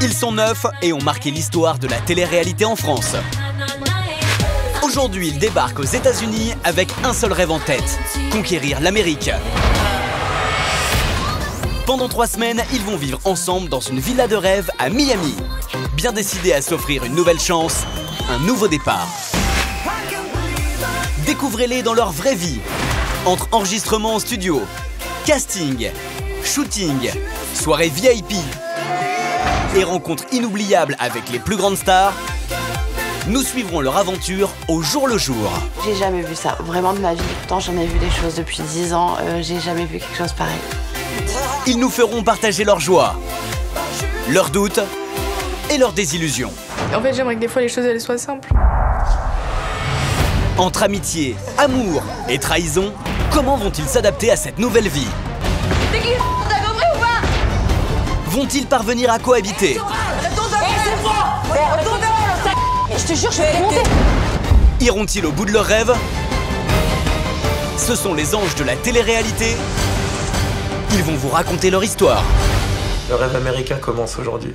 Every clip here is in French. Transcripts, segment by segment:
Ils sont 9 et ont marqué l'histoire de la télé-réalité en France. Aujourd'hui, ils débarquent aux États-Unis avec un seul rêve en tête, conquérir l'Amérique. Pendant 3 semaines, ils vont vivre ensemble dans une villa de rêve à Miami. Bien décidés à s'offrir une nouvelle chance, un nouveau départ. Découvrez-les dans leur vraie vie, entre enregistrements en studio, casting, shooting, soirée VIP et rencontres inoubliables avec les plus grandes stars. Nous suivrons leur aventure au jour le jour. J'ai jamais vu ça, vraiment de ma vie. Pourtant, j'en ai vu des choses depuis 10 ans. J'ai jamais vu quelque chose pareil. Ils nous feront partager leurs joies, leurs doutes et leurs désillusions. En fait, j'aimerais que des fois les choses elles soient simples. Entre amitié, amour et trahison, comment vont-ils s'adapter à cette nouvelle vie? T'as compris ou pas? Vont-ils parvenir à cohabiter? Je te jure, je vais te monter. Iront-ils au bout de leurs rêves? Ce sont les anges de la télé-réalité. Ils vont vous raconter leur histoire. Le rêve américain commence aujourd'hui.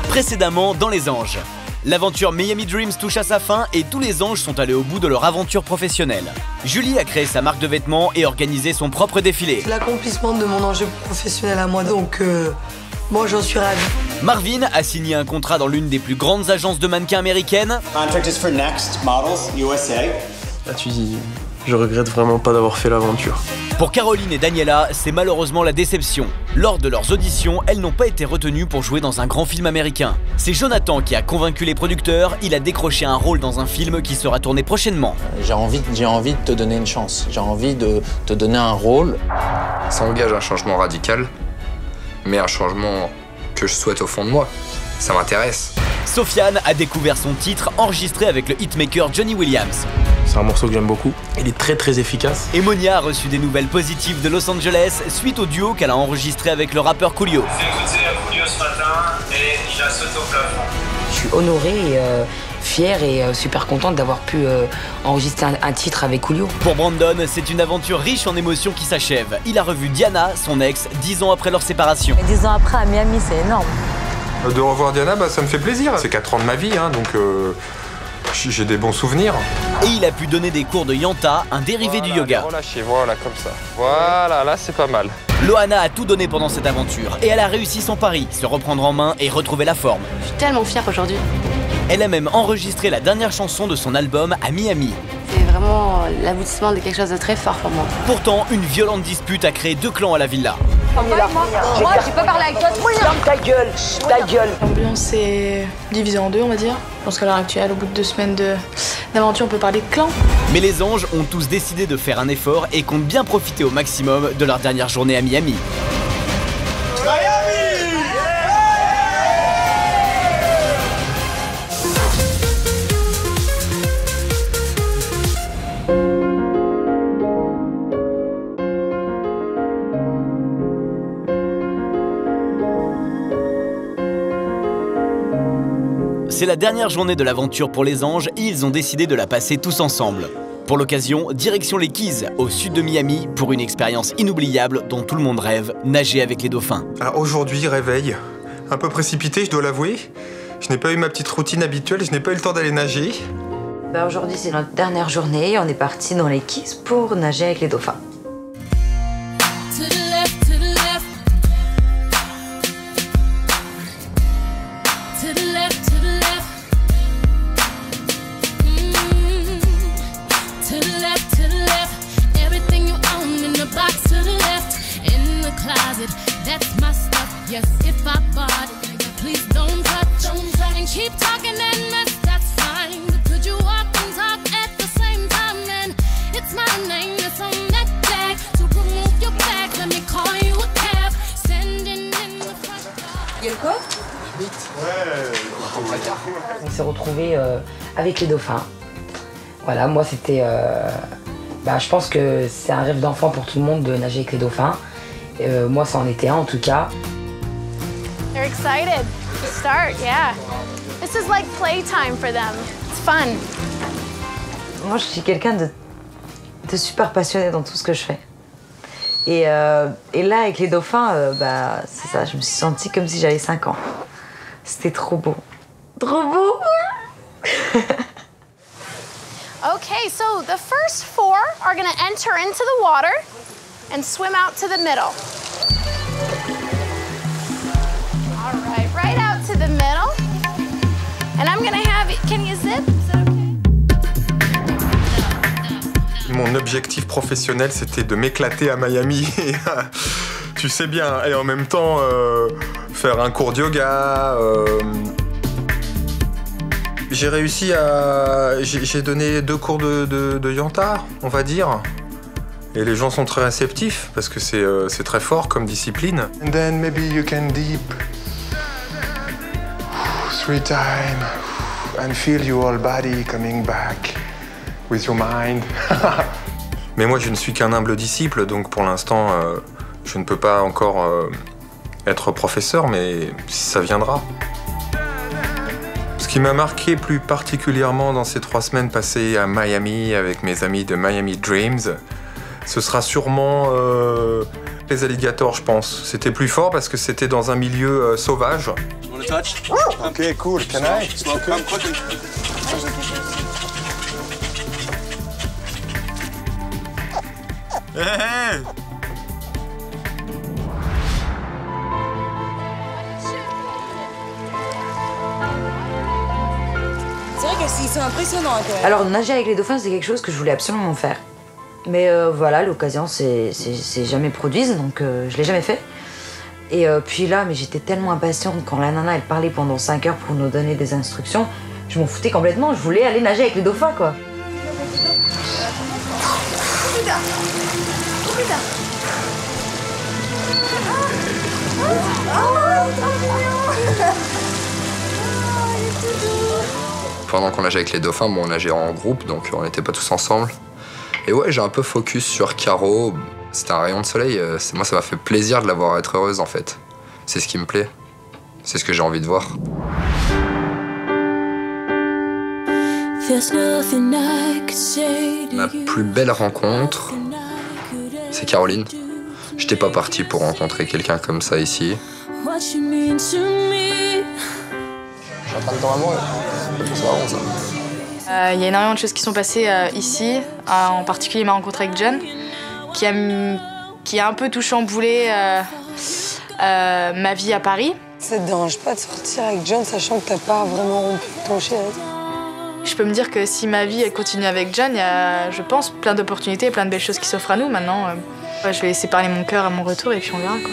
Précédemment dans Les Anges. L'aventure Miami Dreams touche à sa fin et tous les anges sont allés au bout de leur aventure professionnelle. Julie a créé sa marque de vêtements et organisé son propre défilé. C'est l'accomplissement de mon enjeu professionnel à moi, donc moi j'en suis ravi. Marvin a signé un contrat dans l'une des plus grandes agences de mannequins américaines. Contract is for Next Models USA. Là tu dis, je regrette vraiment pas d'avoir fait l'aventure. Pour Caroline et Daniela, c'est malheureusement la déception. Lors de leurs auditions, elles n'ont pas été retenues pour jouer dans un grand film américain. C'est Jonathan qui a convaincu les producteurs, il a décroché un rôle dans un film qui sera tourné prochainement. J'ai envie de te donner une chance, j'ai envie de te donner un rôle. Ça engage un changement radical, mais un changement que je souhaite au fond de moi. Ça m'intéresse. Sofiane a découvert son titre enregistré avec le hitmaker Johnny Williams. C'est un morceau que j'aime beaucoup. Il est très efficace. Et Monia a reçu des nouvelles positives de Los Angeles suite au duo qu'elle a enregistré avec le rappeur Coolio. J'ai écouté Coolio ce matin et il a sauté au plafond. Je suis honorée, fière et super contente d'avoir pu enregistrer un titre avec Coolio. Pour Brandon, c'est une aventure riche en émotions qui s'achève. Il a revu Diana, son ex, 10 ans après leur séparation. Et 10 ans après à Miami, c'est énorme. De revoir Diana, ça me fait plaisir. C'est 4 ans de ma vie, donc j'ai des bons souvenirs. Et il a pu donner des cours de Yanta, un dérivé du yoga. Relâchez, voilà, comme ça. Voilà, là c'est pas mal. Loana a tout donné pendant cette aventure et elle a réussi son pari, se reprendre en main et retrouver la forme. Je suis tellement fière aujourd'hui. Elle a même enregistré la dernière chanson de son album à Miami. C'est vraiment l'aboutissement de quelque chose de très fort pour moi. Pourtant, une violente dispute a créé 2 clans à la villa. Moi, j'ai pas parlé avec toi. Ferme ta gueule, ta gueule. L'ambiance est divisée en deux, on va dire. Je pense qu'à l'heure actuelle, au bout de 2 semaines d'aventure, on peut parler de clan. Mais les anges ont tous décidé de faire un effort et comptent bien profiter au maximum de leur dernière journée à Miami. C'est la dernière journée de l'aventure pour les anges et ils ont décidé de la passer tous ensemble. Pour l'occasion, direction les Keys, au sud de Miami, pour une expérience inoubliable dont tout le monde rêve, nager avec les dauphins. Alors aujourd'hui, réveil, un peu précipité, je dois l'avouer. Je n'ai pas eu ma petite routine habituelle, je n'ai pas eu le temps d'aller nager. Aujourd'hui, c'est notre dernière journée. On est parti dans les Keys pour nager avec les dauphins. On s'est retrouvés avec les dauphins. Voilà, moi c'était... je pense que c'est un rêve d'enfant pour tout le monde de nager avec les dauphins. Moi, ça en était un en tout cas. They're excited to start, yeah. This is like playtime for them. It's fun. Moi, je suis quelqu'un de super passionné dans tout ce que je fais. Et là, avec les dauphins, c'est ça, je me suis sentie comme si j'avais 5 ans. C'était trop beau. Trop beau! Okay, so the first 4 are gonna enter into the water and swim out to the middle. All right out to the middle. And I'm gonna have, can you zip? Is that okay? Mon objectif professionnel, c'était de m'éclater à Miami. Tu sais bien, et en même temps, faire un cours de yoga. J'ai réussi à... J'ai donné 2 cours de yanta, on va dire. Et les gens sont très réceptifs, parce que c'est très fort comme discipline. And then maybe you can deep 3 times and feel your whole body coming back with your mind. Mais moi, je ne suis qu'un humble disciple, donc pour l'instant, je ne peux pas encore être professeur, mais ça viendra. Ce qui m'a marqué plus particulièrement dans ces 3 semaines passées à Miami avec mes amis de Miami Dreams, ce sera sûrement les alligators, je pense. C'était plus fort parce que c'était dans un milieu sauvage. Ok, cool. Can I? Hey! C'est vrai qu'ils sont impressionnants quand même. Alors, nager avec les dauphins, c'est quelque chose que je voulais absolument faire. Mais voilà, l'occasion s'est jamais produite, donc je l'ai jamais fait. Et puis là, mais j'étais tellement impatiente quand la nana, elle parlait pendant 5 heures pour nous donner des instructions. Je m'en foutais complètement, je voulais aller nager avec les dauphins, quoi. Pendant qu'on nageait avec les dauphins, on nageait en groupe, donc on n'était pas tous ensemble. Et ouais, j'ai un peu focus sur Caro. C'était un rayon de soleil. Moi, ça m'a fait plaisir de la voir être heureuse, en fait. C'est ce qui me plaît. C'est ce que j'ai envie de voir. Ma plus belle rencontre, c'est Caroline. J'étais pas parti pour rencontrer quelqu'un comme ça ici. J'ai pas de temps à moi. C'est marrant, ça. Il y a énormément de choses qui sont passées ici, en particulier ma rencontre avec John, qui a un peu tout chamboulé ma vie à Paris. Ça te dérange pas de sortir avec John, sachant que t'as pas vraiment rompu ton chéri? Je peux me dire que si ma vie elle continue avec John, il y a, je pense, plein d'opportunités et plein de belles choses qui s'offrent à nous maintenant. Je vais laisser parler mon cœur à mon retour et puis on verra, quoi.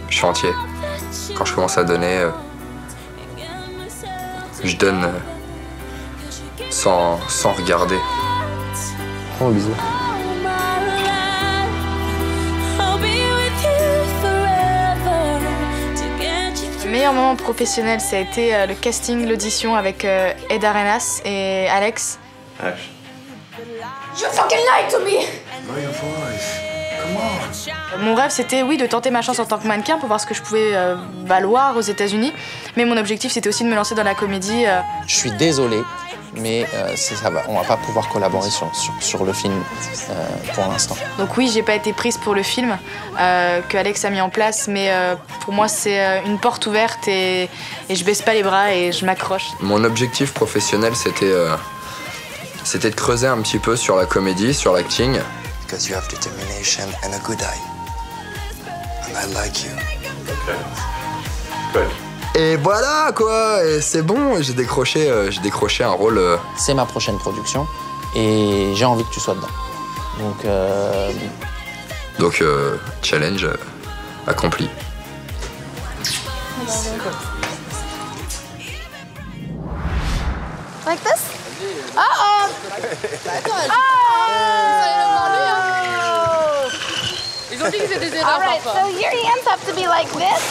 Chantier. Quand je commence à donner, je donne sans regarder. Oh, bisous. Le meilleur moment professionnel, ça a été le casting, l'audition avec Ed Arenas et Alex. Action. You fucking lied to me! Lower your voice. Come on. Mon rêve, c'était, oui, de tenter ma chance en tant que mannequin pour voir ce que je pouvais valoir aux États-Unis. Mais mon objectif, c'était aussi de me lancer dans la comédie. Je suis désolé, mais on va pas pouvoir collaborer sur le film pour l'instant. Donc oui, j'ai pas été prise pour le film que Alex a mis en place, mais pour moi, c'est une porte ouverte et je baisse pas les bras et je m'accroche. Mon objectif professionnel, c'était de creuser un petit peu sur la comédie, sur l'acting. Because you have determination and a good eye. And I like you. Okay. Good. Et voilà quoi, et c'est bon, j'ai décroché un rôle. C'est ma prochaine production et j'ai envie que tu sois dedans. Donc challenge accompli. Like this? Uh-oh! Oh! Ils ont dit que c'était des erreurs parfois. So your hands have to be like this.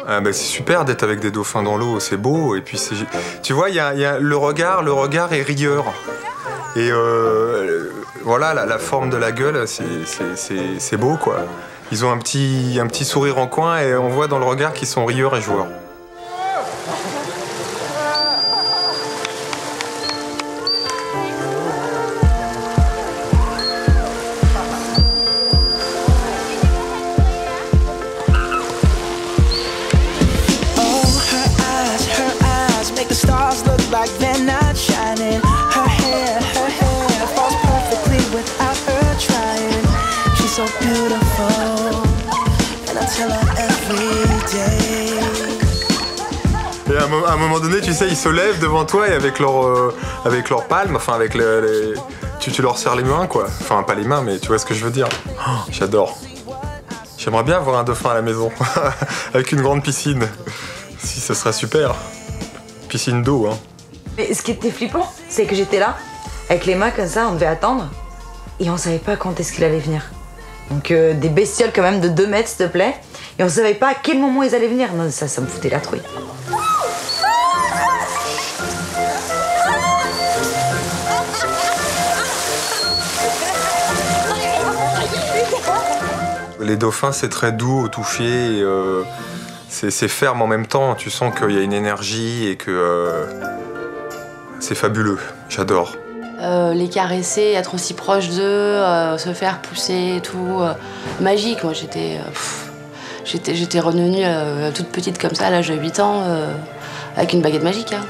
Ah bah c'est super d'être avec des dauphins dans l'eau, c'est beau. Et puis tu vois, il y a le regard est rieur. Et voilà, la forme de la gueule, c'est beau quoi. Ils ont un petit sourire en coin et on voit dans le regard qu'ils sont rieurs et joueurs. Et à un moment donné, tu sais, ils se lèvent devant toi et avec leurs palmes, enfin tu leur serres les mains quoi. Enfin pas les mains, mais tu vois ce que je veux dire. Oh, j'adore. J'aimerais bien avoir un dauphin à la maison, avec une grande piscine. Si, ce serait super. Piscine d'eau, hein. Mais ce qui était flippant, c'est que j'étais là, avec les mains comme ça, on devait attendre, et on savait pas quand est-ce qu'il allait venir. Donc des bestioles quand même de 2 mètres, s'il te plaît, et on savait pas à quel moment ils allaient venir. Non, ça me foutait la trouille. Les dauphins, c'est très doux au toucher, c'est ferme en même temps. Tu sens qu'il y a une énergie et que c'est fabuleux. J'adore. Les caresser, être aussi proche d'eux, se faire pousser et tout, magique. Moi, j'étais redevenue toute petite comme ça à l'âge de 8 ans, avec une baguette magique. Hein.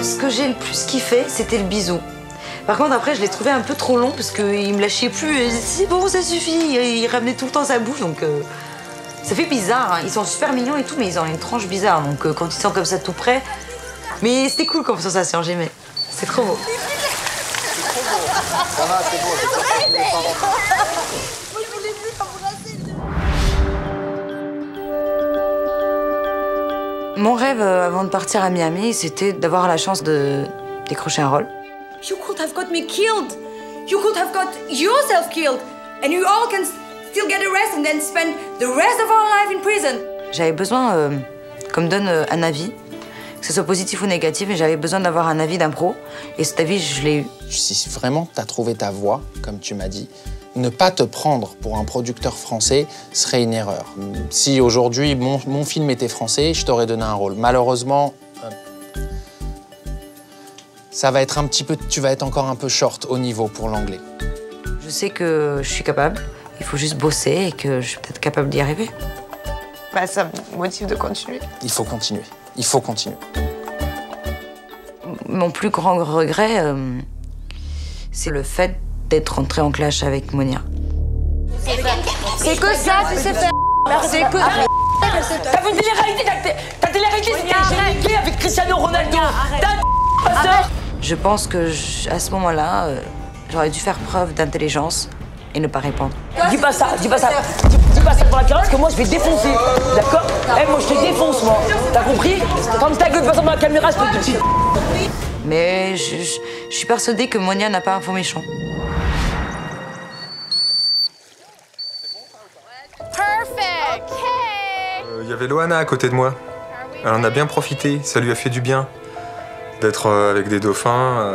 Ce que j'ai le plus kiffé, c'était le bisou. Par contre, après, je l'ai trouvé un peu trop long parce qu'il me lâchait plus. C'est bon, ça suffit. Il ramenait tout le temps sa bouche, donc ça fait bizarre. Hein. Ils sont super mignons et tout, mais ils ont une tranche bizarre. Donc quand ils sont comme ça tout près, mais c'était cool comme sensation, j'aimais. C'est trop beau. Mon rêve avant de partir à Miami, c'était d'avoir la chance de décrocher un rôle. You could have got me killed. You could have got yourself killed. And you all can still get arrested and then spend the rest of our life in prison. J'avais besoin qu'on me donne un avis, que ce soit positif ou négatif, et j'avais besoin d'avoir un avis d'un pro. Et cet avis, je l'ai eu. Si vraiment tu as trouvé ta voie, comme tu m'as dit, ne pas te prendre pour un producteur français serait une erreur. Si aujourd'hui mon film était français, je t'aurais donné un rôle. Malheureusement, ça va être un petit peu, tu vas être encore un peu short au niveau pour l'anglais. Je sais que je suis capable, il faut juste bosser et que je suis peut-être capable d'y arriver. Bah, ça me motive de continuer. Il faut continuer, il faut continuer. Mon plus grand regret, c'est le fait d'être rentrée en clash avec Monia. C'est que ça, tu sais faire. C'est que ça. T'as vu télé-réalité, ta télé-réalité, c'était génial avec Cristiano Ronaldo. Je pense que à ce moment-là, j'aurais dû faire preuve d'intelligence et ne pas répondre. Dis pas ça, dis pas ça. Dis pas ça pour la caméra parce que moi je vais défoncer. D'accord? Moi je te défonce, moi. T'as compris? Comme ta gueule passe dans la caméra, je peux te dire. Mais je suis persuadée que Monia n'a pas un faux méchant. Perfect. Il y avait Loana à côté de moi. Elle en a bien profité, ça lui a fait du bien. D'être avec des dauphins,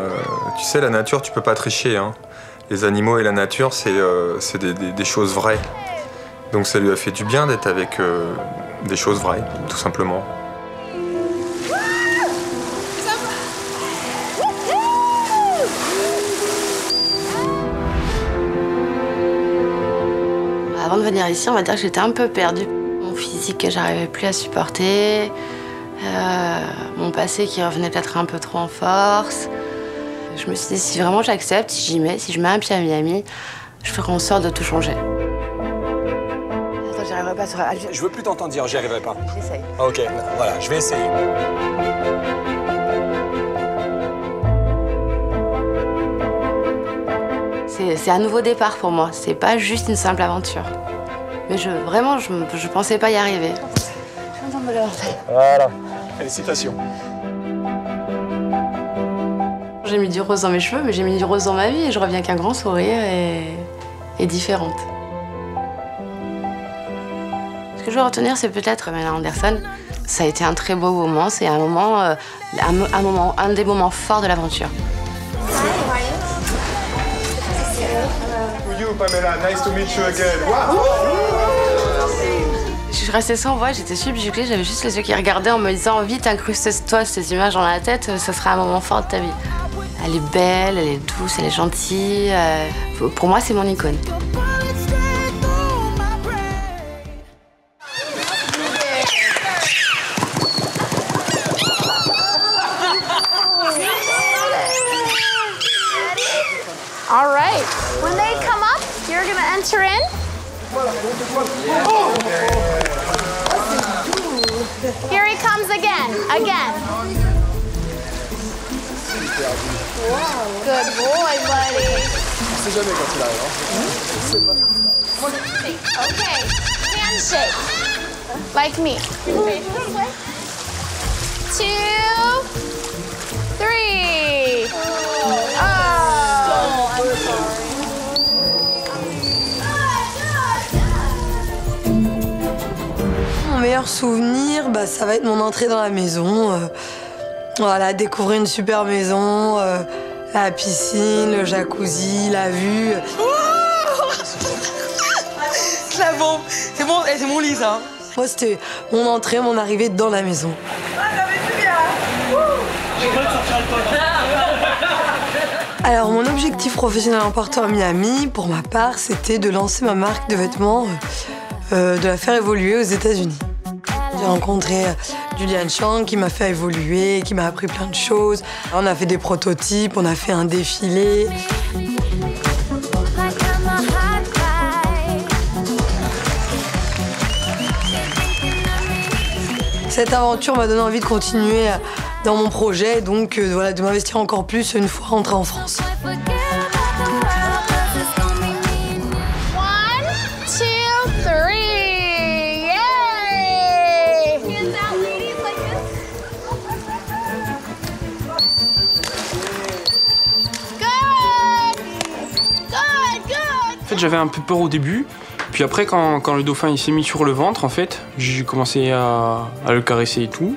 tu sais, la nature, tu peux pas tricher. Hein. Les animaux et la nature, c'est des choses vraies. Donc ça lui a fait du bien d'être avec des choses vraies, tout simplement. Avant de venir ici, on va dire que j'étais un peu perdue. Mon physique, j'arrivais plus à supporter. Mon passé qui revenait peut-être un peu trop en force. Je me suis dit, si vraiment j'accepte, si j'y mets, si je mets un pied à Miami, je ferai en sorte de tout changer. Attends, j'y arriverai pas sur... Je veux plus t'entendre dire j'y arriverai pas. J'essaye. Ok, voilà, je vais essayer. C'est un nouveau départ pour moi, c'est pas juste une simple aventure. Mais vraiment, je pensais pas y arriver. Voilà. Félicitations. J'ai mis du rose dans mes cheveux, mais j'ai mis du rose dans ma vie et je reviens qu'un grand sourire et différente. Ce que je veux retenir, c'est peut-être Pamela Anderson. Ça a été un très beau moment, c'est un des moments forts de l'aventure. You, Pamela, nice to meet you again. Wow. Je suis restée sans voix, j'étais subjuguée, j'avais juste les yeux qui regardaient en me disant vite incruste-toi ces images dans la tête, ce sera un moment fort de ta vie. Elle est belle, elle est douce, elle est gentille. Pour moi, c'est mon icône. All right. When they come up, you're gonna enter in. Here he comes again. Good boy, buddy. C'est jamais quand il arrive. Okay, handshake. Like me. 2, 3. Mon meilleur souvenir, ça va être mon entrée dans la maison. Voilà, découvrir une super maison, la piscine, le jacuzzi, la vue. Je la bombe. C'est bon, c'est mon lit, ça. Moi, c'était mon entrée, mon arrivée dans la maison. Alors, mon objectif professionnel en partant à Miami, pour ma part, c'était de lancer ma marque de vêtements, de la faire évoluer aux États-Unis. J'ai rencontré Julian Chang qui m'a fait évoluer, qui m'a appris plein de choses. On a fait des prototypes, on a fait un défilé. Cette aventure m'a donné envie de continuer dans mon projet, donc voilà, de m'investir encore plus une fois rentrée en France. En fait, j'avais un peu peur au début, puis après, quand le dauphin il s'est mis sur le ventre, en fait, j'ai commencé à le caresser et tout.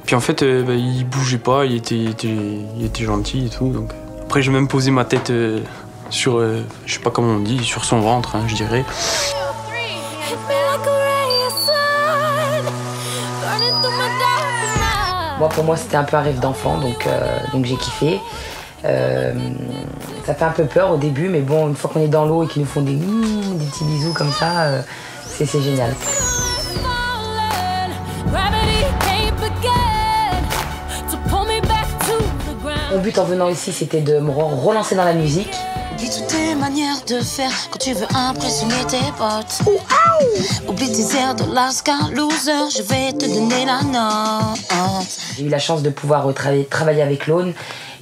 Puis en fait, il bougeait pas, il était gentil et tout. Donc. Après, j'ai même posé ma tête sur, je sais pas comment on dit, sur son ventre, hein, je dirais. Moi, pour moi, c'était un peu un rêve d'enfant, donc j'ai kiffé. Ça fait un peu peur au début, mais bon, une fois qu'on est dans l'eau et qu'ils nous font des petits bisous comme ça, c'est génial. Mon but en venant ici, c'était de me relancer dans la musique. Dis toutes tes manières de faire quand tu veux impressionner tes potes. Oublie tes airs de Alaska loser, je vais te donner la note. J'ai eu la chance de pouvoir travailler avec Lone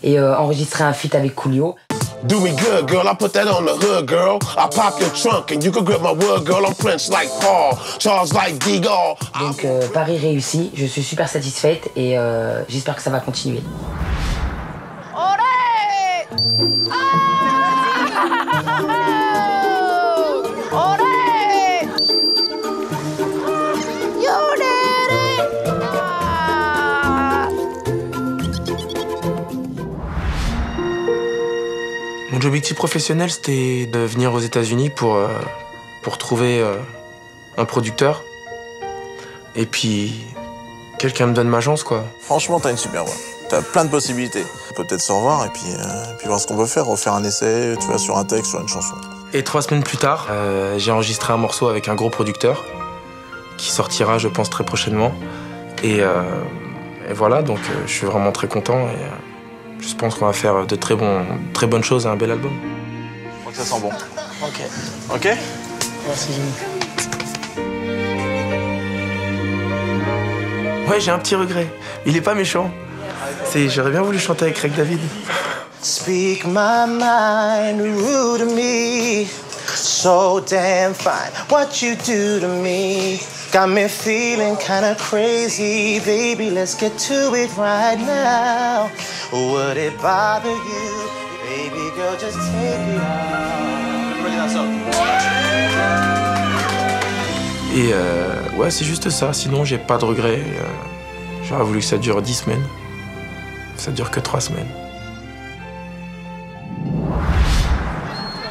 et enregistrer un feat avec Coolio. Do me good, girl. I put that on the hood, girl. I pop your trunk and you can grip my wood, girl. I'm Prince like Paul, Charles like De Gaulle. Donc Paris réussi, je suis super satisfaite et j'espère que ça va continuer. Mon objectif professionnel, c'était de venir aux États-Unis pour trouver un producteur. Et puis, quelqu'un me donne ma chance, quoi. Franchement, t'as une super voix. T'as plein de possibilités. On peut peut-être se revoir et puis voir ce qu'on peut faire, refaire un essai, tu vois, sur un texte, sur une chanson. Et 3 semaines plus tard, j'ai enregistré un morceau avec un gros producteur qui sortira, je pense, très prochainement. Et voilà, donc je suis vraiment très content. Et, je pense qu'on va faire de très bonnes choses et un bel album. Je crois que ça sent bon. Ok. Ok? Merci. Ouais, j'ai un petit regret. Il est pas méchant. J'aurais bien voulu chanter avec Craig David. Speak my mind, rude to me. so damn fine. What you do to me got me feeling kinda crazy. Baby, let's get to it right now. Would it bother you? Baby girl, just take it out. Bring that up. Et ouais, c'est juste ça. Sinon, j'ai pas de regrets. J'aurais voulu que ça dure 10 semaines. Ça dure que 3 semaines.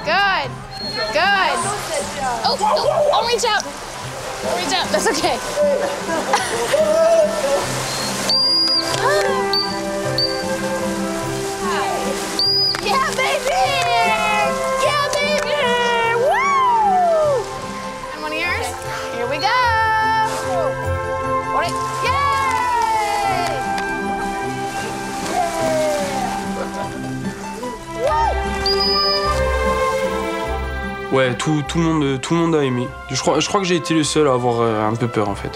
Good. Good. Oh, don't reach out. Don't reach out. That's okay. Yeah, baby! Yeah, baby! Woo! And one of yours? Here we go! What it? Yay! Ouais, tout le monde a aimé. Je crois que j'ai été le seul à avoir un peu peur en fait.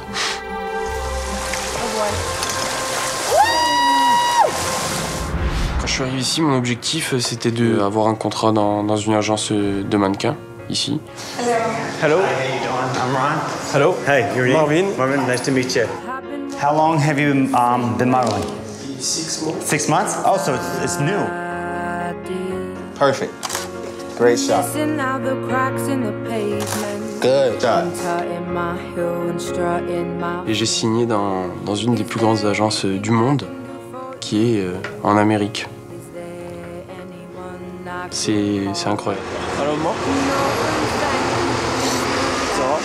Quand je suis arrivé ici, mon objectif c'était d'avoir un contrat dans une agence de mannequins ici. Hello. I'm Ron. Hello. Hey, you're Marvin. Marvin, nice to meet you. How long have you been modeling? 6 months. 6 months? Oh, so it's new. Perfect. Great shot. Good shot. Et j'ai signé dans une des plus grandes agences du monde, qui est en Amérique. C'est incroyable. Alors moi ça va?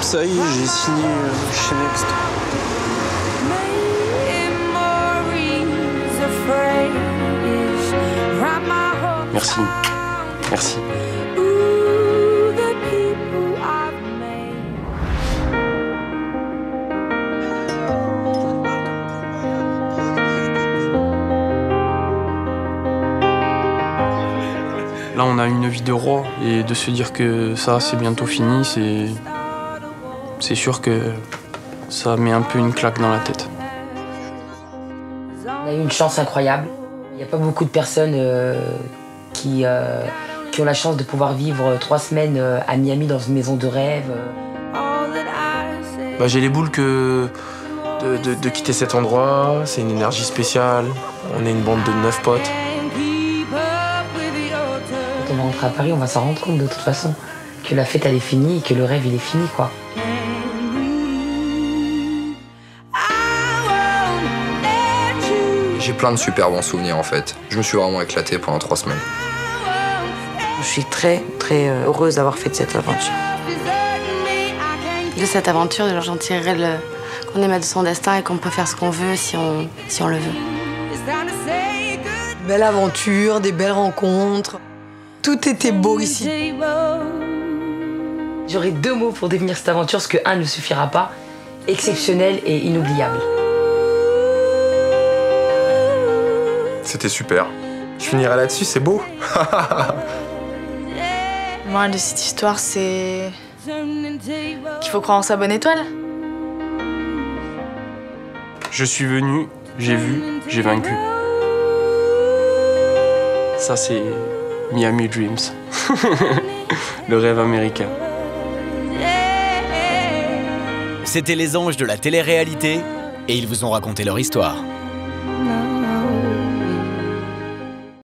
Ça y est, j'ai signé chez Next. Merci. Merci. Là, on a une vie de roi et de se dire que ça, c'est bientôt fini, c'est sûr que ça met un peu une claque dans la tête. On a eu une chance incroyable. Il n'y a pas beaucoup de personnes qui ont la chance de pouvoir vivre 3 semaines à Miami dans une maison de rêve. Bah, j'ai les boules de quitter cet endroit. C'est une énergie spéciale. On est une bande de 9 potes. Quand on va rentrer à Paris, on va s'en rendre compte de toute façon que la fête elle est finie et que le rêve il est fini quoi. J'ai plein de super bons souvenirs en fait. Je me suis vraiment éclaté pendant 3 semaines. Je suis très très heureuse d'avoir fait cette aventure. De cette aventure, j'en tirerais qu'on est maître de son destin et qu'on peut faire ce qu'on veut si on le veut. Belle aventure, des belles rencontres. Tout était beau ici. J'aurais 2 mots pour définir cette aventure, parce que 1 ne suffira pas. Exceptionnel et inoubliable. C'était super. Je finirai là-dessus, c'est beau. Moi, de cette histoire, c'est qu'il faut croire en sa bonne étoile. Je suis venu, j'ai vu, j'ai vaincu. Ça, c'est Miami Dreams. Le rêve américain. C'était les anges de la télé-réalité et ils vous ont raconté leur histoire.